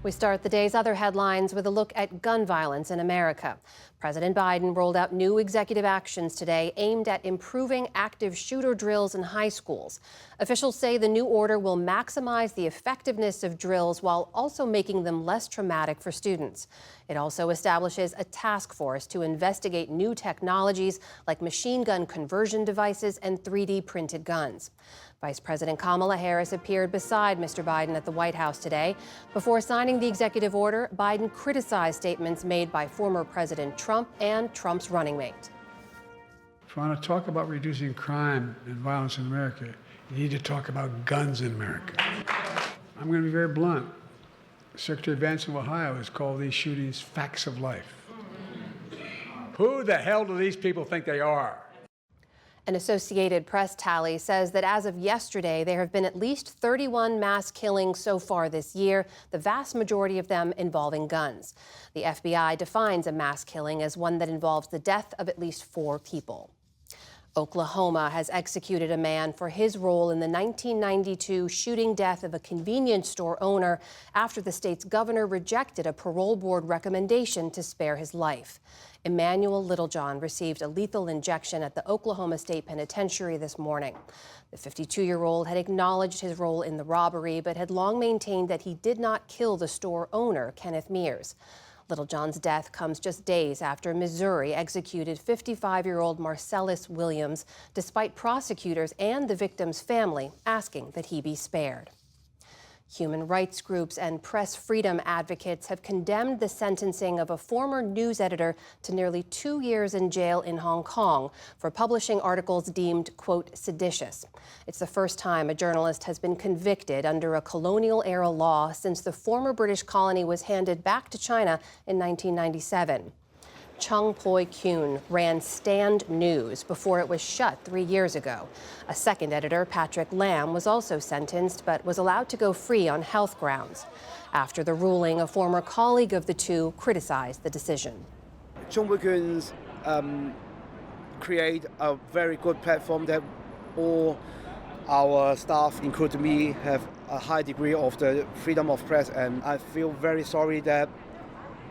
We start the day's other headlines with a look at gun violence in America. President Biden rolled out new executive actions today aimed at improving active shooter drills in high schools. Officials say the new order will maximize the effectiveness of drills while also making them less traumatic for students. It also establishes a task force to investigate new technologies like machine gun conversion devices and 3D printed guns. Vice President Kamala Harris appeared beside Mr. Biden at the White House today. Before signing the executive order, Biden criticized statements made by former President Trump and Trump's running mate. If you want to talk about reducing crime and violence in America, you need to talk about guns in America. I'm going to be very blunt. Secretary Vance of Ohio has called these shootings facts of life. Who the hell do these people think they are? An Associated Press tally says that as of yesterday, there have been at least 31 mass killings so far this year, the vast majority of them involving guns. The FBI defines a mass killing as one that involves the death of at least 4 people. Oklahoma has executed a man for his role in the 1992 shooting death of a convenience store owner after the state's governor rejected a parole board recommendation to spare his life. Emmanuel Littlejohn received a lethal injection at the Oklahoma State Penitentiary this morning. The 52-year-old had acknowledged his role in the robbery, but had long maintained that he did not kill the store owner, Kenneth Mears. Littlejohn's death comes just days after Missouri executed 55-year-old Marcellus Williams, despite prosecutors and the victim's family asking that he be spared. Human rights groups and press freedom advocates have condemned the sentencing of a former news editor to nearly 2 years in jail in Hong Kong for publishing articles deemed, quote, seditious. It's the first time a journalist has been convicted under a colonial-era law since the former British colony was handed back to China in 1997. Chung Poi-kyun ran Stand News before it was shut 3 years ago. A second editor, Patrick Lam, was also sentenced but was allowed to go free on health grounds. After the ruling, a former colleague of the two criticized the decision. Chung Poi-kyun's create a very good platform that all our staff, including me, have a high degree of the freedom of press, and I feel very sorry that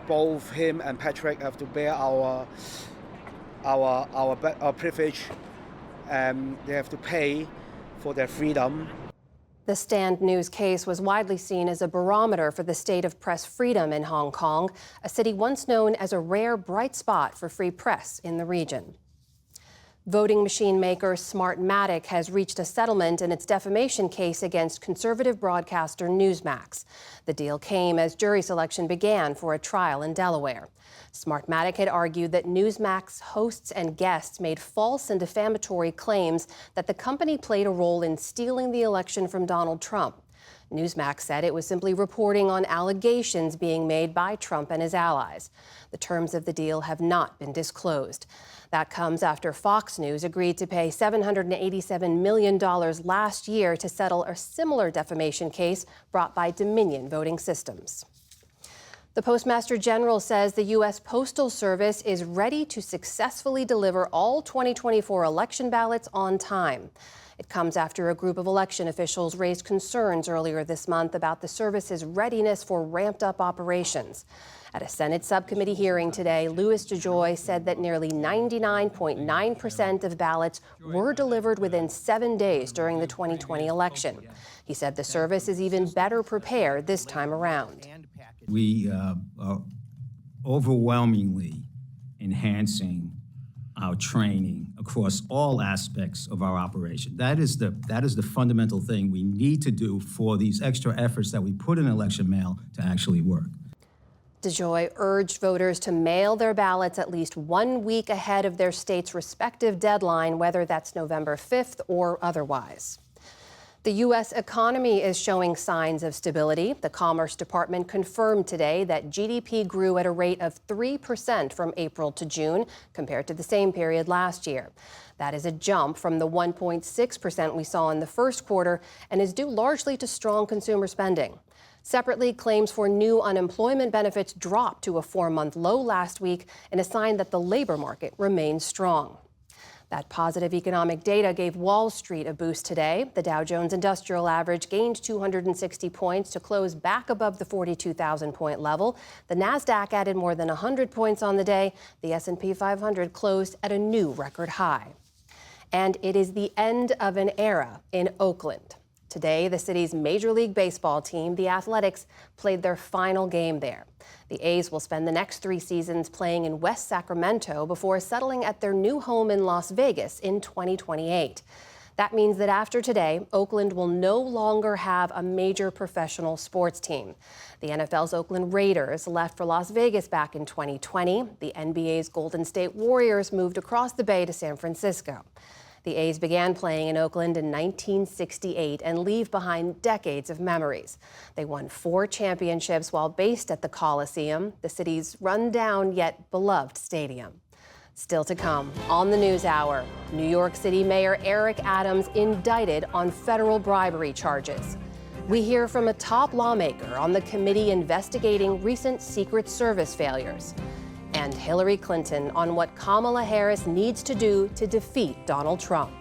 both him and Patrick have to bear our privilege, and they have to pay for their freedom. The Stand News case was widely seen as a barometer for the state of press freedom in Hong Kong, a city once known as a rare bright spot for free press in the region. Voting machine maker Smartmatic has reached a settlement in its defamation case against conservative broadcaster Newsmax. The deal came as jury selection began for a trial in Delaware. Smartmatic had argued that Newsmax hosts and guests made false and defamatory claims that the company played a role in stealing the election from Donald Trump. Newsmax said it was simply reporting on allegations being made by Trump and his allies. The terms of the deal have not been disclosed. That comes after Fox News agreed to pay $787 million last year to settle a similar defamation case brought by Dominion Voting Systems. The Postmaster General says the U.S. Postal Service is ready to successfully deliver all 2024 election ballots on time. It comes after a group of election officials raised concerns earlier this month about the service's readiness for ramped-up operations. At a Senate subcommittee hearing today, Louis DeJoy said that nearly 99.9% of ballots were delivered within 7 days during the 2020 election. He said the service is even better prepared this time around. We are overwhelmingly enhancing our training across all aspects of our operation. That is the fundamental thing we need to do for these extra efforts that we put in election mail to actually work. DeJoy urged voters to mail their ballots at least 1 week ahead of their state's respective deadline, whether that's November 5th or otherwise. The U.S. economy is showing signs of stability. The Commerce Department confirmed today that GDP grew at a rate of 3% from April to June, compared to the same period last year. That is a jump from the 1.6% we saw in the first quarter and is due largely to strong consumer spending. Separately, claims for new unemployment benefits dropped to a 4-month low last week, in a sign that the labor market remains strong. That positive economic data gave Wall Street a boost today. The Dow Jones Industrial Average gained 260 points to close back above the 42,000-point level. The Nasdaq added more than 100 points on the day. The S&P 500 closed at a new record high. And it is the end of an era in Oakland. Today, the city's Major League Baseball team, the Athletics, played their final game there. The A's will spend the next 3 seasons playing in West Sacramento before settling at their new home in Las Vegas in 2028. That means that after today, Oakland will no longer have a major professional sports team. The NFL's Oakland Raiders left for Las Vegas back in 2020. The NBA's Golden State Warriors moved across the bay to San Francisco. The A's began playing in Oakland in 1968 and leave behind decades of memories. They won 4 championships while based at the Coliseum, the city's run-down yet beloved stadium. Still to come on the News Hour, New York City Mayor Eric Adams indicted on federal bribery charges. We hear from a top lawmaker on the committee investigating recent Secret Service failures. And Hillary Clinton on what Kamala Harris needs to do to defeat Donald Trump.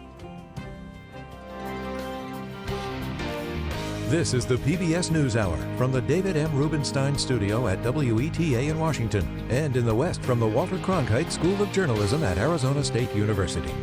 This is the PBS NewsHour from the David M. Rubenstein Studio at WETA in Washington and in the West from the Walter Cronkite School of Journalism at Arizona State University.